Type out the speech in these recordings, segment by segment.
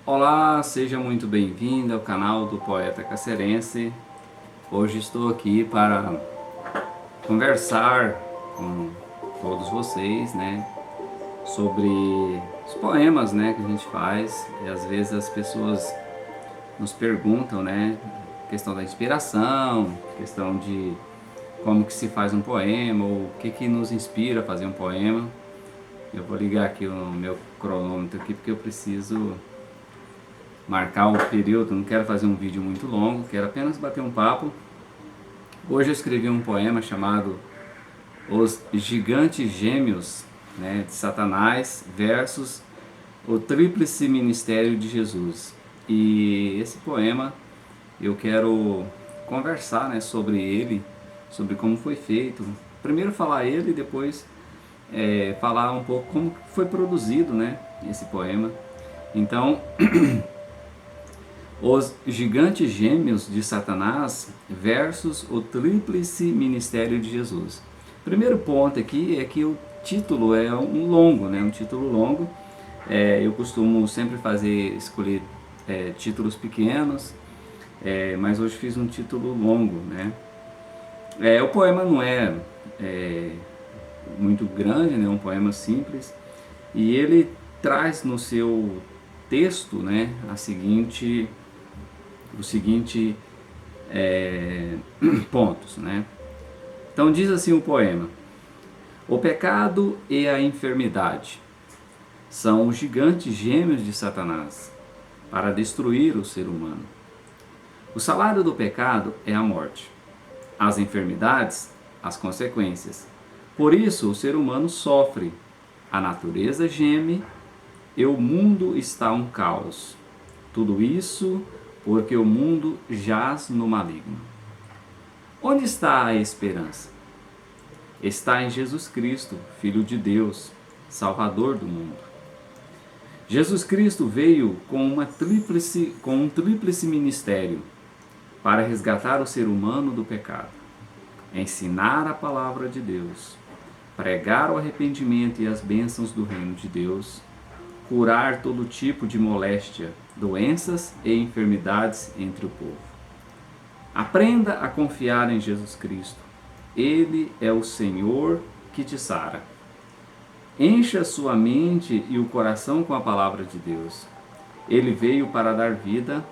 Olá, seja muito bem-vindo ao canal do Poeta Cacerense. Hoje estou aqui para conversar com todos vocês, sobre os poemas, que a gente faz. E às vezes as pessoas nos perguntam, questão da inspiração, questão de como que se faz um poema, ou o que nos inspira a fazer um poema. Eu vou ligar aqui o meu cronômetro aqui porque eu preciso marcar o período, não quero fazer um vídeo muito longo, quero apenas bater um papo. Hoje eu escrevi um poema chamado Os Gigantes Gêmeos, de Satanás versus o Tríplice Ministério de Jesus. E esse poema eu quero conversar, sobre ele, sobre como foi feito. Primeiro falar ele e depois falar um pouco como foi produzido, esse poema. Então, Os Gigantes Gêmeos de Satanás versus o Tríplice Ministério de Jesus. Primeiro ponto aqui é que o título é um longo, um título longo. Eu costumo sempre escolher títulos pequenos, mas hoje fiz um título longo, o poema não é muito grande, é um poema simples, e ele traz no seu texto, os seguintes pontos, Então diz assim o poema: o pecado e a enfermidade são os gigantes gêmeos de Satanás para destruir o ser humano. O salário do pecado é a morte, as enfermidades, as consequências. Por isso o ser humano sofre, a natureza geme e o mundo está um caos. Tudo isso porque o mundo jaz no maligno. Onde está a esperança? Está em Jesus Cristo, Filho de Deus, Salvador do mundo. Jesus Cristo veio com um tríplice ministério para resgatar o ser humano do pecado, ensinar a palavra de Deus, pregar o arrependimento e as bênçãos do reino de Deus, curar todo tipo de moléstia, doenças e enfermidades entre o povo. Aprenda a confiar em Jesus Cristo. Ele é o Senhor que te sara. Encha sua mente e o coração com a palavra de Deus. Ele veio para dar vida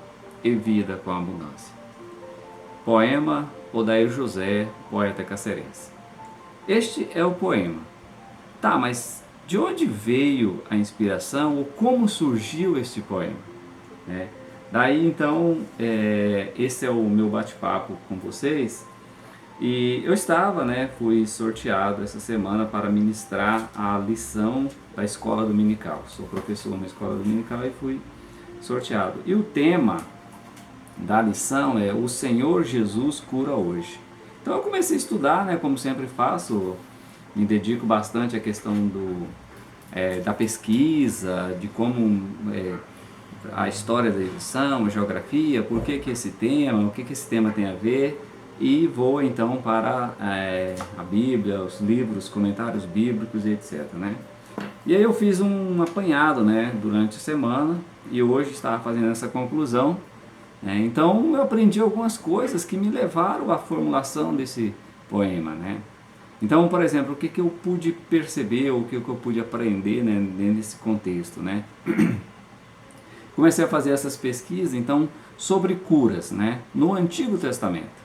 e vida com abundância. Poema Odair José, poeta cacerense. Este é o poema. Tá, mas de onde veio a inspiração ou como surgiu este poema? Daí então, esse é o meu bate-papo com vocês. E eu fui sorteado essa semana para ministrar a lição da escola dominical. Sou professor na escola dominical e fui sorteado. E o tema da lição é O Senhor Jesus cura hoje. Então eu comecei a estudar, como sempre faço, me dedico bastante à questão da pesquisa, de como a história da lição, a geografia, por que esse tema, o que esse tema tem a ver, e vou então para a Bíblia, os livros, comentários bíblicos e etc. E aí eu fiz um apanhado durante a semana e hoje estava fazendo essa conclusão. Então eu aprendi algumas coisas que me levaram à formulação desse poema. Então, por exemplo, o que eu pude perceber, ou o que eu pude aprender dentro desse contexto. Comecei a fazer essas pesquisas então sobre curas no Antigo Testamento.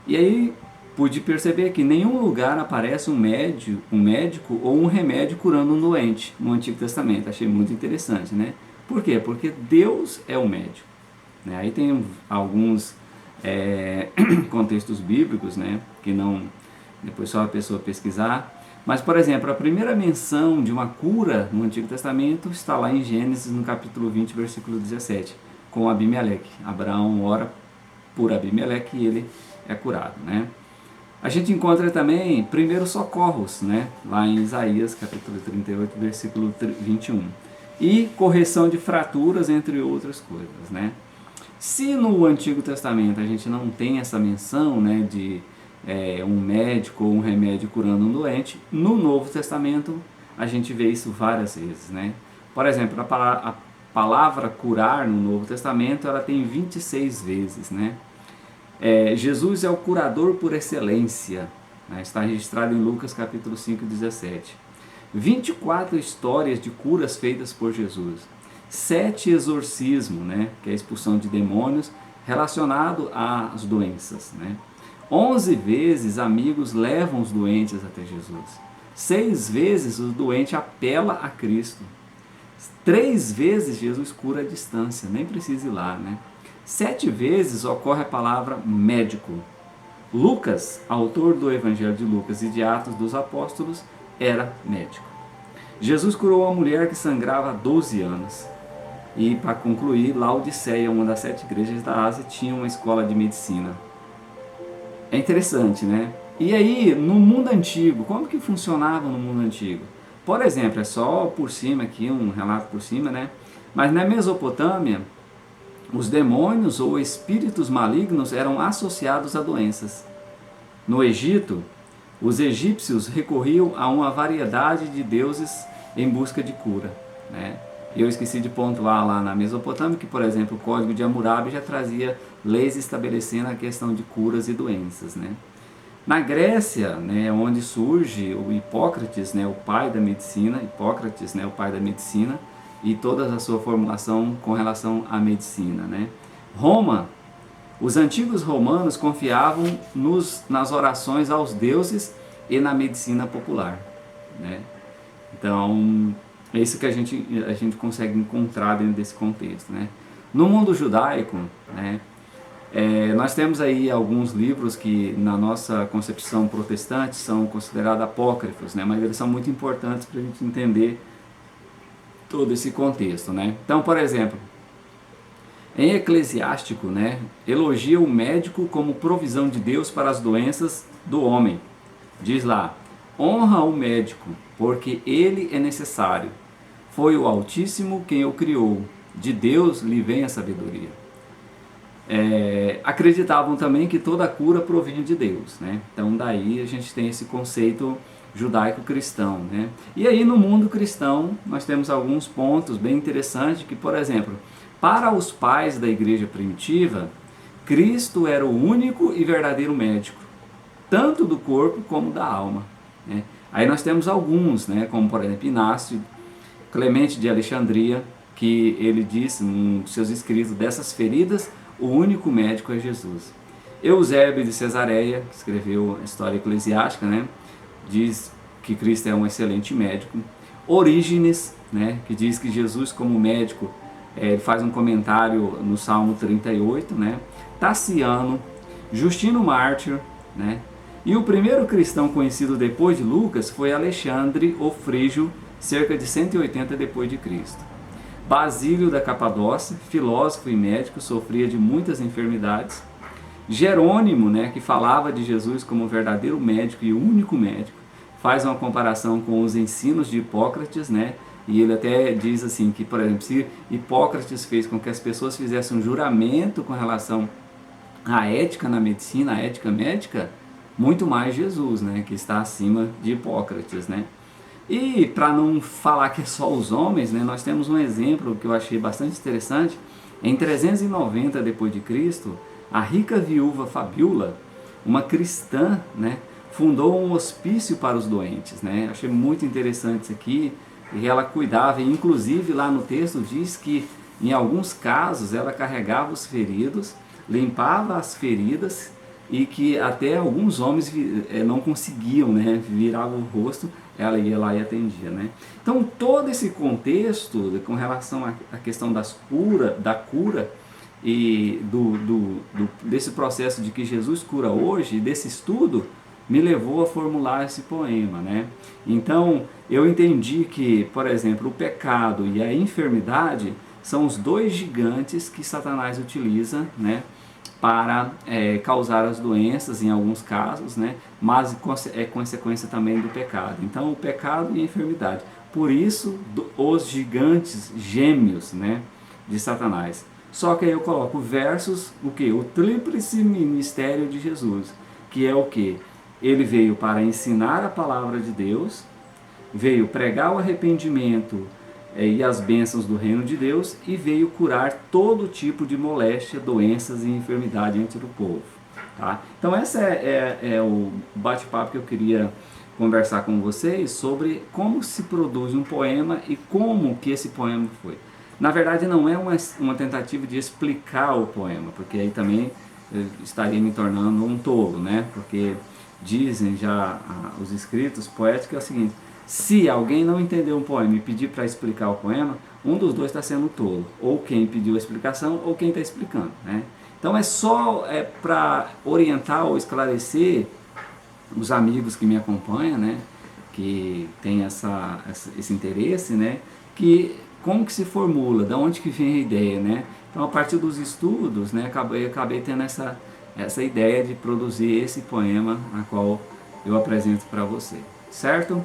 E aí pude perceber que em nenhum lugar aparece um médico ou um remédio curando um doente no Antigo Testamento. Achei muito interessante. Por quê? Porque Deus é o médico. Aí tem alguns contextos bíblicos, que não, depois só a pessoa pesquisar. Mas, por exemplo, a primeira menção de uma cura no Antigo Testamento está lá em Gênesis, no capítulo 20, versículo 17, com Abimeleque. Abraão ora por Abimeleque e ele é curado. A gente encontra também primeiros socorros, lá em Isaías, capítulo 38, versículo 21. E correção de fraturas, entre outras coisas. Se no Antigo Testamento a gente não tem essa menção de um médico ou um remédio curando um doente, no Novo Testamento a gente vê isso várias vezes. Por exemplo, a palavra curar no Novo Testamento, ela tem 26 vezes, né? Jesus é o curador por excelência, né? Está registrado em Lucas capítulo 5, 17. 24 histórias de curas feitas por Jesus. 7 exorcismos, né? Que é a expulsão de demônios relacionado às doenças, né? 11 vezes amigos levam os doentes até Jesus. 6 vezes o doente apela a Cristo. 3 vezes Jesus cura à distância, nem precisa ir lá, né? 7 vezes ocorre a palavra médico. Lucas, autor do Evangelho de Lucas e de Atos dos Apóstolos, era médico. Jesus curou uma mulher que sangrava há 12 anos. E, para concluir, Laodiceia, uma das 7 igrejas da Ásia, tinha uma escola de medicina. É interessante, né? E aí, no mundo antigo, como que funcionava no mundo antigo? Por exemplo, é só por cima aqui, um relato por cima, né? Mas na Mesopotâmia, os demônios ou espíritos malignos eram associados a doenças. No Egito, os egípcios recorriam a uma variedade de deuses em busca de cura, né? Eu esqueci de pontuar lá na Mesopotâmia que, por exemplo, o Código de Hammurabi já trazia leis estabelecendo a questão de curas e doenças, né? Na Grécia, né, onde surge o Hipócrates, né, o pai da medicina, Hipócrates, né, o pai da medicina, e toda a sua formulação com relação à medicina, né? Roma, os antigos romanos confiavam nas orações aos deuses e na medicina popular, né? Então, é isso que a gente consegue encontrar dentro desse contexto, né? No mundo judaico, né, nós temos aí alguns livros que na nossa concepção protestante são considerados apócrifos, né? Mas eles são muito importantes para a gente entender todo esse contexto, né? Então, por exemplo, em Eclesiástico, né, elogia o médico como provisão de Deus para as doenças do homem. Diz lá: honra o médico, porque ele é necessário. Foi o Altíssimo quem o criou. De Deus lhe vem a sabedoria. Acreditavam também que toda cura provinha de Deus, né? Então daí a gente tem esse conceito judaico-cristão, né? E aí no mundo cristão nós temos alguns pontos bem interessantes que, por exemplo, para os pais da igreja primitiva, Cristo era o único e verdadeiro médico, tanto do corpo como da alma, né? Aí nós temos alguns, né, como por exemplo Inácio, Clemente de Alexandria, que ele diz em seus escritos: dessas feridas, o único médico é Jesus. Eusébio de Cesareia, que escreveu a história eclesiástica, né, diz que Cristo é um excelente médico. Orígenes, né, que diz que Jesus como médico, ele faz um comentário no Salmo 38, né. Taciano, Justino Mártir, né. E o primeiro cristão conhecido depois de Lucas foi Alexandre o Frígio, cerca de 180 depois de Cristo. Basílio da Capadócia, filósofo e médico, sofria de muitas enfermidades. Jerônimo, né, que falava de Jesus como o verdadeiro médico e o único médico, faz uma comparação com os ensinos de Hipócrates, né, e ele até diz assim que, por exemplo, se Hipócrates fez com que as pessoas fizessem um juramento com relação à ética na medicina, à ética médica, muito mais Jesus, né, que está acima de Hipócrates, né. E para não falar que é só os homens, né, nós temos um exemplo que eu achei bastante interessante. Em 390 d.C., a rica viúva Fabíola, uma cristã, né, fundou um hospício para os doentes, né. Achei muito interessante isso aqui, e ela cuidava, e inclusive lá no texto diz que em alguns casos ela carregava os feridos, limpava as feridas, e que até alguns homens não conseguiam, né, viravam o rosto, ela ia lá e atendia, né? Então todo esse contexto com relação à questão da cura e desse processo de que Jesus cura hoje, desse estudo, me levou a formular esse poema, né? Então eu entendi que, por exemplo, o pecado e a enfermidade são os dois gigantes que Satanás utiliza, né, para causar as doenças em alguns casos, né? Mas é consequência também do pecado. Então o pecado e a enfermidade. Por isso os gigantes gêmeos, né, de Satanás. Só que aí eu coloco versus o que? O tríplice ministério de Jesus, que é o que? Ele veio para ensinar a palavra de Deus, veio pregar o arrependimento e as bênçãos do reino de Deus, e veio curar todo tipo de moléstia, doenças e enfermidade entre o povo. Tá? Então esse é o bate-papo que eu queria conversar com vocês sobre como se produz um poema e como que esse poema foi. Na verdade não é uma tentativa de explicar o poema, porque aí também estaria me tornando um tolo, né? Porque dizem já os escritos poéticos é o seguinte: se alguém não entender um poema e pedir para explicar o poema, um dos dois está sendo tolo, ou quem pediu a explicação ou quem está explicando, né? Então é só para orientar ou esclarecer os amigos que me acompanham, né, que tem esse interesse, né, que como que se formula, da onde que vem a ideia, né? Então a partir dos estudos, né, acabei tendo essa ideia de produzir esse poema a qual eu apresento para você, certo?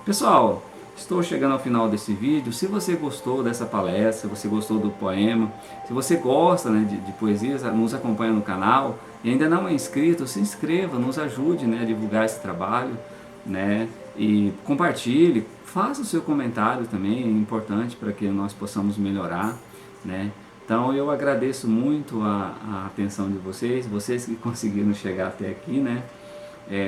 Pessoal, estou chegando ao final desse vídeo. Se você gostou dessa palestra, se você gostou do poema, se você gosta, né, de poesias, nos acompanha no canal e ainda não é inscrito, se inscreva, nos ajude, né, a divulgar esse trabalho, né, e compartilhe, faça o seu comentário também, é importante para que nós possamos melhorar, né. Então eu agradeço muito a atenção de vocês que conseguiram chegar até aqui, né.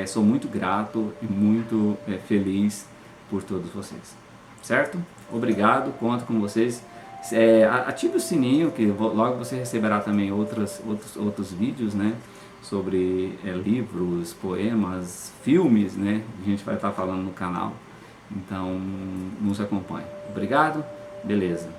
Sou muito grato e muito feliz por todos vocês, certo? Obrigado, conto com vocês. Ative o sininho que logo você receberá também outros vídeos, né? Sobre livros, poemas, filmes, né? A gente vai estar falando no canal. Então, nos acompanhe. Obrigado, beleza.